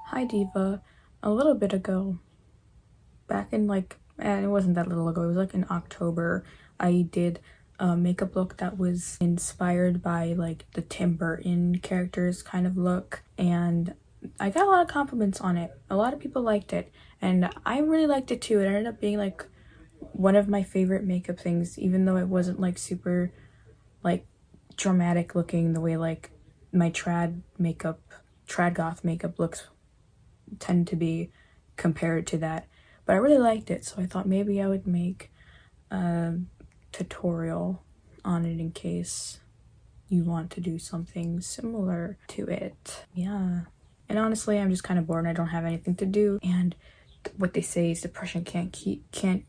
Hi Diva. A little bit ago, back in and it wasn't that little ago, it was like in October, I did a makeup look that was inspired by like the Tim Burton characters kind of look, and I got a lot of compliments on it. A lot of people liked it, and I really liked it too. It ended up being like one of my favorite makeup things, even though it wasn't like super like dramatic looking the way like my trad goth makeup looks tend to be compared to that. But I really liked it, so I thought maybe I would make a tutorial on it in case you want to do something similar to it. Yeah. And honestly, I'm just kind of bored and I don't have anything to do, and what they say is depression can't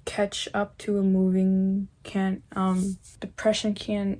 catch up to a moving can't depression can't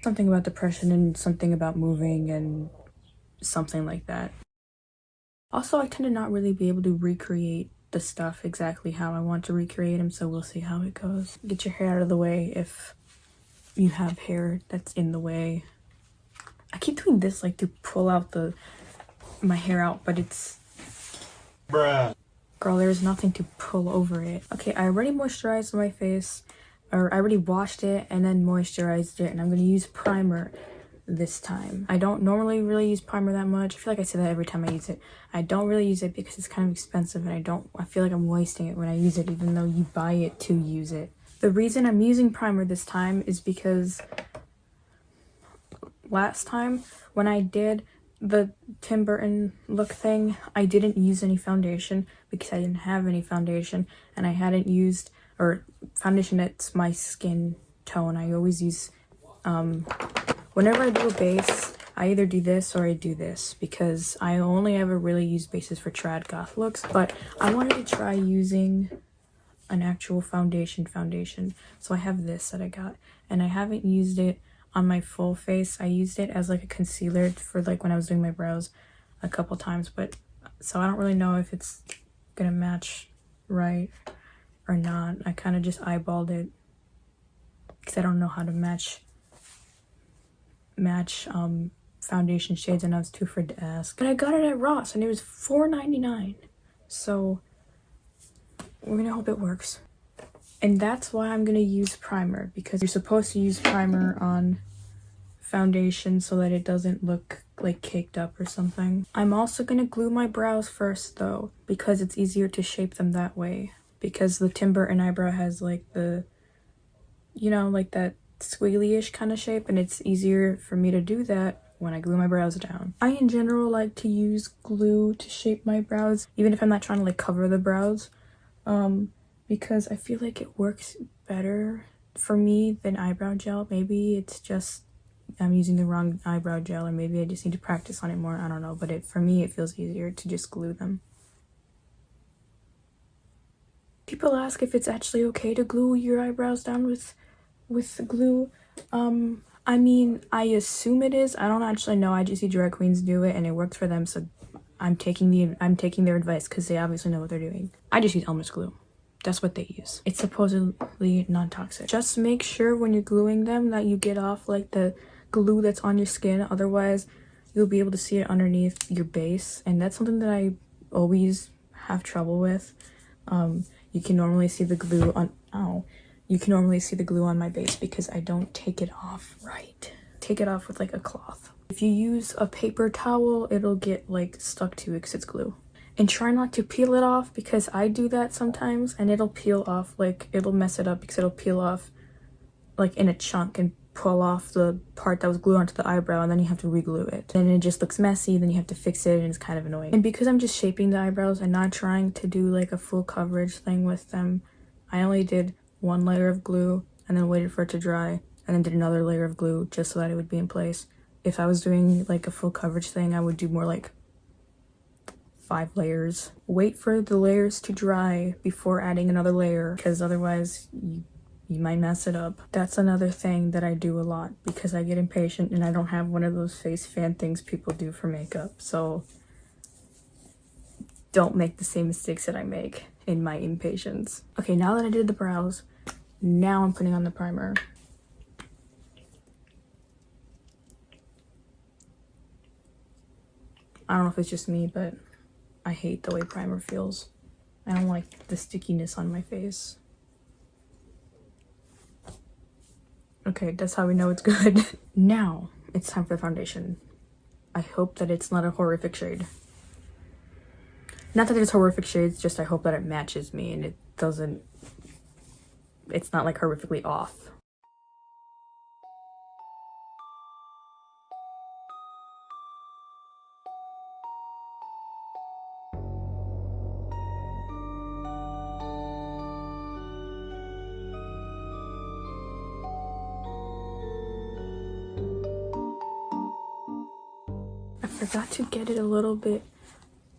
something about depression and something about moving and something like that. Also, I tend to not really be able to recreate the stuff exactly how I want to recreate them, so we'll see how it goes. Get your hair out of the way if you have hair that's in the way. I keep doing this like to pull out my hair out, but it's bruh. Girl, there's nothing to pull over it. Okay, I already moisturized my face, or I already washed it and then moisturized it, and I'm gonna use primer this time. I don't normally really use primer that much. I feel like I say that every time I use it. I don't really use it because it's kind of expensive, and I feel like I'm wasting it when I use it, even though you buy it to use it. The reason I'm using primer this time is because last time when I did the Tim Burton look thing, I didn't use any foundation because I didn't have any foundation, and I hadn't used foundation that's my skin tone. I always use whenever I do a base, I either do this or I do this because I only ever really use bases for trad goth looks, but I wanted to try using an actual foundation. So I have this that I got, and I haven't used it on my full face. I used it as like a concealer for like when I was doing my brows a couple times, but so I don't really know if it's gonna match right or not. I kind of just eyeballed it because I don't know how to match foundation shades, and I was too afraid to ask. But I got it at Ross and it was $4.99, so we're gonna hope it works. And that's why I'm gonna use primer, because you're supposed to use primer on foundation so that it doesn't look like caked up or something. I'm also gonna glue my brows first though, because it's easier to shape them that way, because the Tim Burton eyebrow has like the, you know, like that squiggly-ish kind of shape, and it's easier for me to do that when I glue my brows down. I in general like to use glue to shape my brows, even if I'm not trying to like cover the brows, because I feel like it works better for me than eyebrow gel. Maybe it's just I'm using the wrong eyebrow gel, or maybe I just need to practice on it more, I don't know, but for me it feels easier to just glue them. People ask if it's actually okay to glue your eyebrows down with glue. I mean, I assume it is. I don't actually know. I just see drag queens do it and it works for them, so I'm taking their advice because they obviously know what they're doing. I just use Elmer's glue. That's what they use. It's supposedly non-toxic. Just make sure when you're gluing them that you get off like the glue that's on your skin, otherwise you'll be able to see it underneath your base, and that's something that I always have trouble with. You can normally see the glue on my base because I don't take it off right. Take it off with like a cloth. If you use a paper towel, it'll get like stuck to it because it's glue. And try not to peel it off, because I do that sometimes and it'll peel off, like it'll mess it up because it'll peel off like in a chunk and pull off the part that was glued onto the eyebrow, and then you have to re-glue it. And it just looks messy, then you have to fix it, and it's kind of annoying. And because I'm just shaping the eyebrows and not trying to do like a full coverage thing with them, I only did one layer of glue and then waited for it to dry, and then did another layer of glue just so that it would be in place. If I was doing like a full coverage thing, I would do more like 5 layers. Wait for the layers to dry before adding another layer, because otherwise you might mess it up. That's another thing that I do a lot because I get impatient and I don't have one of those face fan things people do for makeup. So don't make the same mistakes that I make in my impatience. Okay, now that I did the brows, now I'm putting on the primer. I don't know if it's just me, but I hate the way primer feels. I don't like the stickiness on my face. Okay, that's how we know it's good. Now, it's time for the foundation. I hope that it's not a horrific shade. Not that it's horrific shades, just I hope that it matches me and it doesn't... It's not like horrifically off. I forgot to get it a little bit,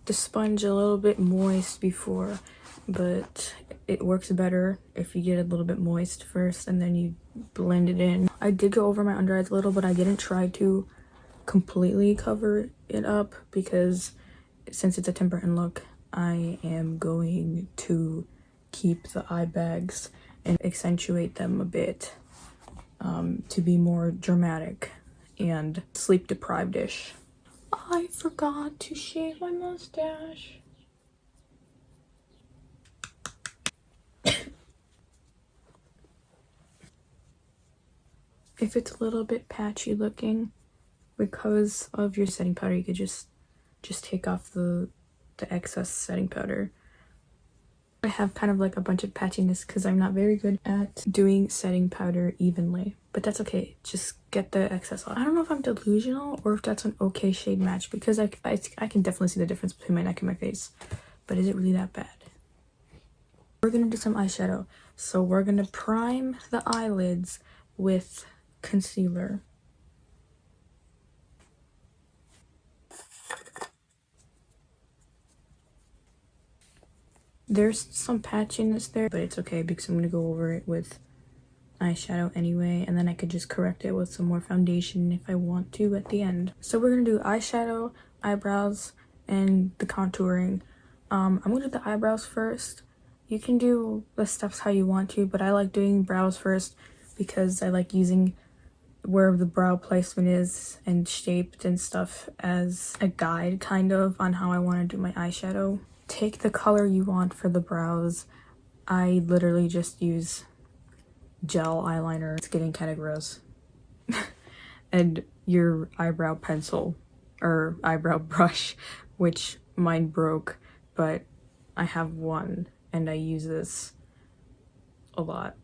the sponge a little bit moist before, but it works better if you get it a little bit moist first and then you blend it in. I did go over my under eyes a little, but I didn't try to completely cover it up because since it's a Tim Burton look, I am going to keep the eye bags and accentuate them a bit to be more dramatic and sleep deprived-ish. I forgot to shave my mustache. If it's a little bit patchy looking because of your setting powder, you could just take off the excess setting powder. I have kind of like a bunch of patchiness because I'm not very good at doing setting powder evenly, but that's okay. Just get the excess off. I don't know if I'm delusional or if that's an okay shade match because I can definitely see the difference between my neck and my face, but is it really that bad? We're gonna do some eyeshadow. So we're gonna prime the eyelids with concealer. There's some patchiness there, but it's okay because I'm gonna go over it with eyeshadow anyway, and then I could just correct it with some more foundation if I want to at the end. So we're gonna do eyeshadow, eyebrows, and the contouring. I'm gonna do the eyebrows first. You can do the steps how you want to, but I like doing brows first because I like using where the brow placement is and shaped and stuff as a guide kind of on how I want to do my eyeshadow. Take the color you want for the brows. I literally just use gel eyeliner. It's getting kind of gross. And your eyebrow pencil or eyebrow brush, which mine broke, but I have one and I use this a lot.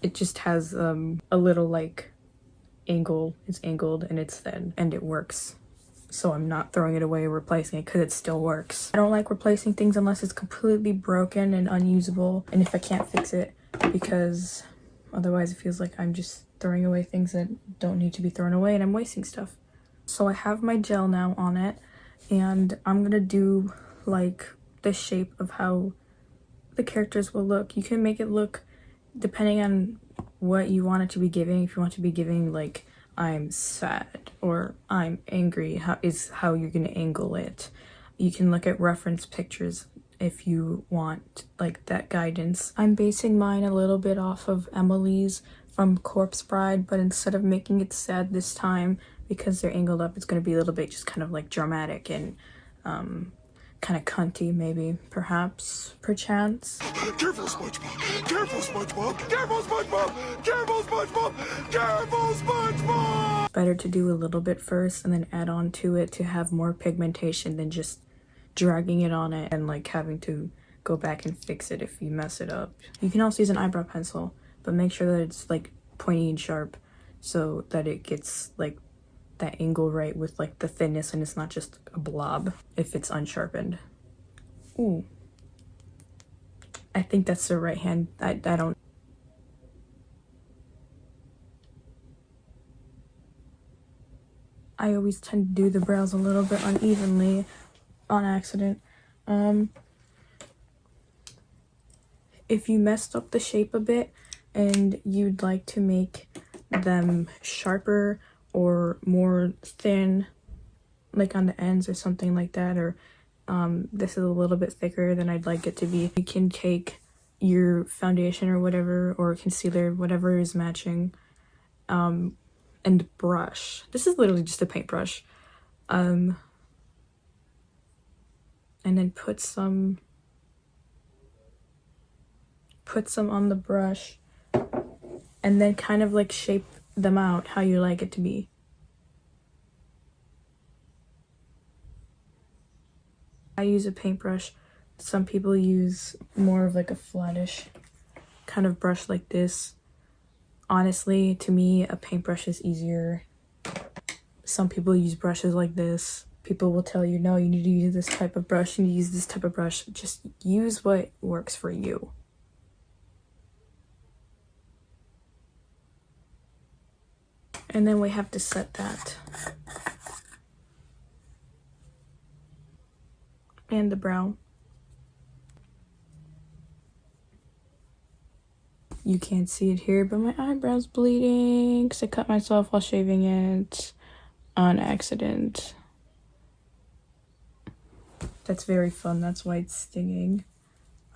It just has a little like angle. It's angled and it's thin and it works. So I'm not throwing it away or replacing it because it still works. I don't like replacing things unless it's completely broken and unusable and if I can't fix it, because otherwise it feels like I'm just throwing away things that don't need to be thrown away and I'm wasting stuff. So I have my gel now on it and I'm gonna do like the shape of how the characters will look. You can make it look depending on what you want it to be giving. If you want to be giving like I'm sad or I'm angry, how you're gonna angle it. You can look at reference pictures if you want like that guidance. I'm basing mine a little bit off of Emily's from Corpse Bride, but instead of making it sad this time because they're angled up, it's gonna be a little bit just kind of like dramatic and kind of cunty, maybe, perhaps, perchance. Careful, SpongeBob! Careful, SpongeBob! Careful, SpongeBob! Careful, SpongeBob! Careful, SpongeBob! Better to do a little bit first and then add on to it to have more pigmentation than just dragging it on it and like having to go back and fix it if you mess it up. You can also use an eyebrow pencil, but make sure that it's like pointy and sharp so that it gets like that angle right with like the thinness and it's not just a blob if it's unsharpened. Ooh, I think that's the right hand. I don't. I always tend to do the brows a little bit unevenly on accident. If you messed up the shape a bit and you'd like to make them sharper or more thin, like on the ends or something like that, or this is a little bit thicker than I'd like it to be, you can take your foundation or whatever, or concealer, whatever is matching, and brush. This is literally just a paintbrush. and then put some on the brush, and then kind of like shape them out how you like it to be. I use a paintbrush. Some people use more of like a flattish kind of brush like this. Honestly, to me, a paintbrush is easier. Some people use brushes like this. People will tell you, no, you need to use this type of brush, you need to use this type of brush. Just use what works for you. And then we have to set that. And the brow. You can't see it here, but my eyebrow's bleeding because I cut myself while shaving it on accident. That's very fun, that's why it's stinging.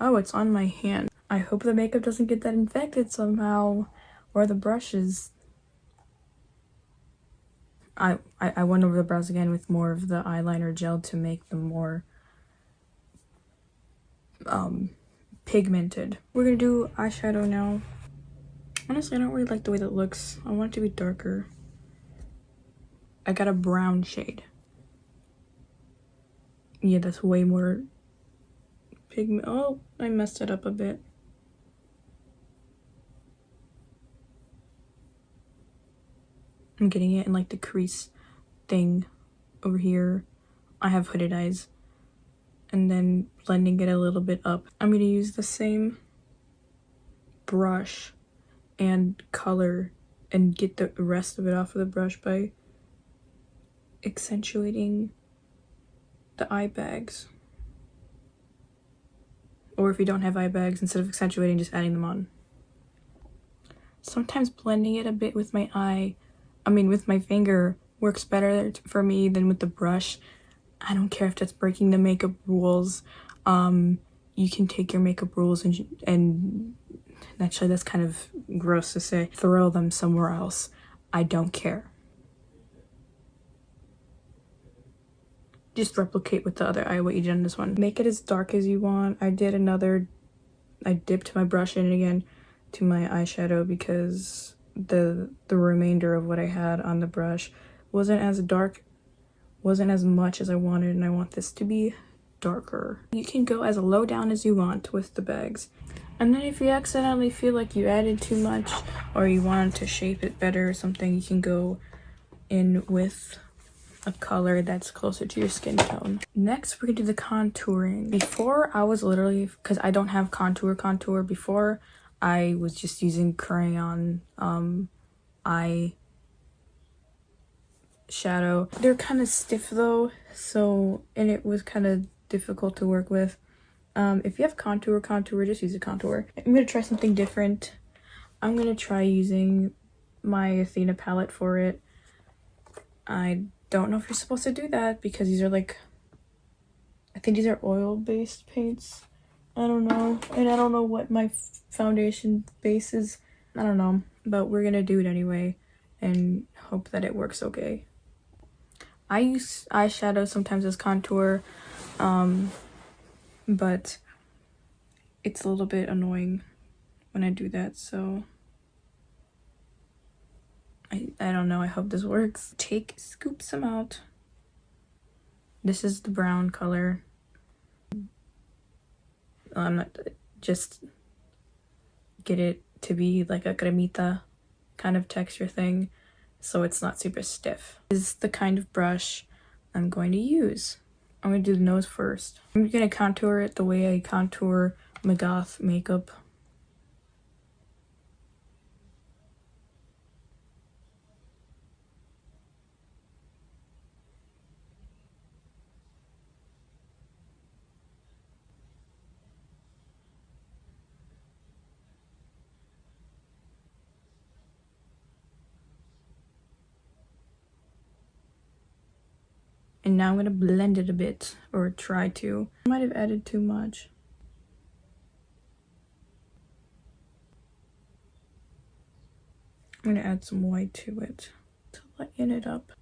Oh, it's on my hand. I hope the makeup doesn't get that infected somehow, or the brushes. I went over the brows again with more of the eyeliner gel to make them more pigmented. We're gonna do eyeshadow now. Honestly, I don't really like the way that looks. I want it to be darker. I got a brown shade. Yeah, that's way more pigment. Oh, I messed it up a bit. I'm getting it in like the crease thing over here. I have hooded eyes. And then blending it a little bit up. I'm gonna use the same brush and color and get the rest of it off of the brush by accentuating the eye bags. Or if you don't have eye bags, instead of accentuating, just adding them on. Sometimes blending it a bit with my with my finger works better for me than with the brush. I don't care if that's breaking the makeup rules. You can take your makeup rules and actually that's kind of gross to say, throw them somewhere else. I don't care. Just replicate with the other eye what you did on this one. Make it as dark as you want. I dipped my brush in again to my eyeshadow because the remainder of what I had on the brush wasn't as dark, wasn't as much as I wanted, and I want this to be darker. You can go as low down as you want with the bags. And then if you accidentally feel like you added too much or you want to shape it better or something, you can go in with a color that's closer to your skin tone. Next, we're gonna do the contouring. Before, I was literally, because I don't have contour, before I was just using crayon eye shadow. They're kind of stiff though, and it was kind of difficult to work with. If you have contour, just use a contour. I'm gonna try something different. I'm gonna try using my Athena palette for it. I don't know if you're supposed to do that because these are like, I think these are oil-based paints. I don't know, and I don't know what my foundation base is. I don't know, but we're gonna do it anyway and hope that it works okay. I use eyeshadow sometimes as contour, but it's a little bit annoying when I do that, so I don't know. I hope this works. Scoop some out. This is the brown color. I'm not, just get it to be like a cremita kind of texture thing, so it's not super stiff. This is the kind of brush I'm going to use. I'm gonna do the nose first. I'm gonna contour it the way I contour my goth makeup. And now I'm gonna blend it a bit, or try to. I might have added too much. I'm gonna add some white to it to lighten it up.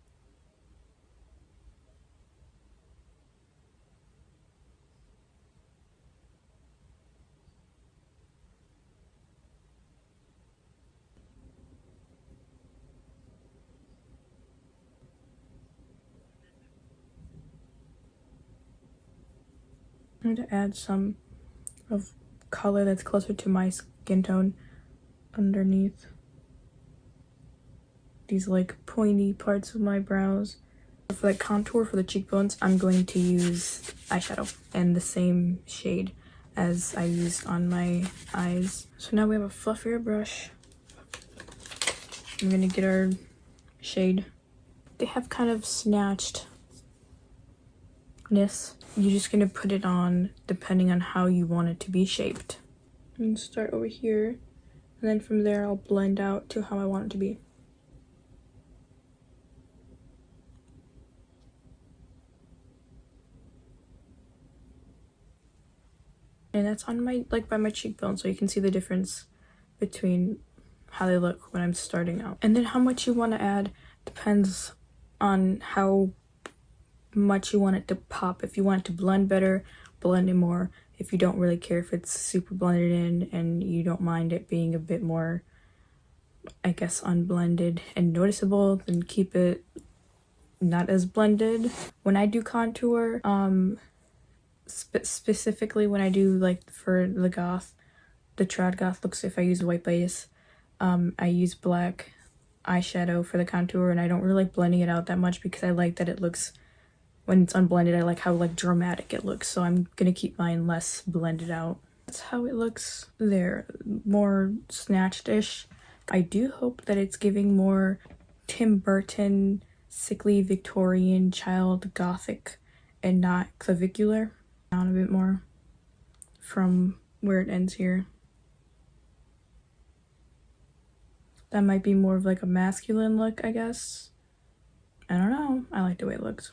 I'm going to add some of color that's closer to my skin tone underneath these like pointy parts of my brows. For like contour for the cheekbones, I'm going to use eyeshadow and the same shade as I used on my eyes. So now we have a fluffier brush. I'm gonna get our shade. They have kind of snatchedness. You're just gonna put it on depending on how you want it to be shaped. I'm gonna start over here, and then from there I'll blend out to how I want it to be. And that's on my, like, by my cheekbone, so you can see the difference between how they look when I'm starting out. And then how much you want to add depends on how much you want it to pop. If you want it to blend better, blend it more. If you don't really care if it's super blended in and you don't mind it being a bit more, I guess, unblended and noticeable, then keep it not as blended. When I do contour, specifically when I do like for the goth, the trad goth looks, if I use white base, I use black eyeshadow for the contour, and I don't really like blending it out that much because I like that it looks, when it's unblended, I like how like dramatic it looks, so I'm gonna keep mine less blended out. That's how it looks there, more snatched-ish. I do hope that it's giving more Tim Burton, sickly Victorian child gothic and not clavicular. Down a bit more from where it ends here. That might be more of like a masculine look, I guess. I don't know. I like the way it looks.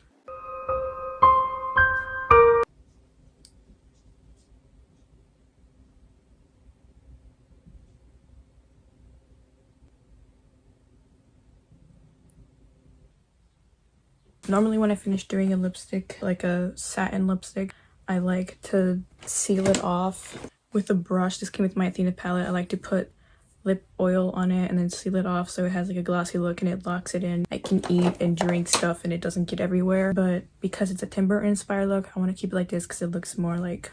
Normally when I finish doing a lipstick, like a satin lipstick, I like to seal it off with a brush. This came with my Athena palette. I like to put lip oil on it and then seal it off so it has like a glossy look and it locks it in. I can eat and drink stuff and it doesn't get everywhere, but because it's a Tim Burton inspired look, I want to keep it like this because it looks more like,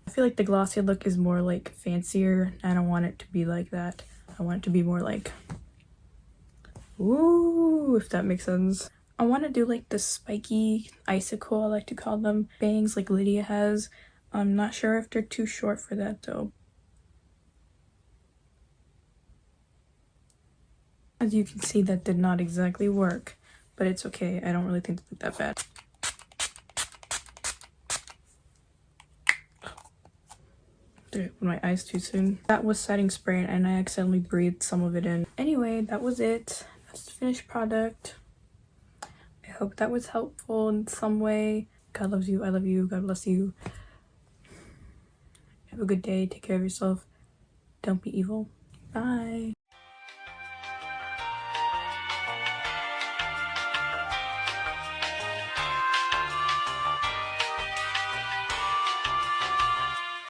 I feel like the glossy look is more like fancier. I don't want it to be like that. I want it to be more like, ooh, if that makes sense. I want to do like the spiky icicle, I like to call them, bangs like Lydia has. I'm not sure if they're too short for that though. As you can see, that did not exactly work, but it's okay. I don't really think they look that bad. Did it with my eyes too soon. That was setting spray and I accidentally breathed some of it in. Anyway, that was it. That's the finished product. I hope that was helpful in some way. God loves you. I love you. God bless you. Have a good day. Take care of yourself. Don't be evil. Bye.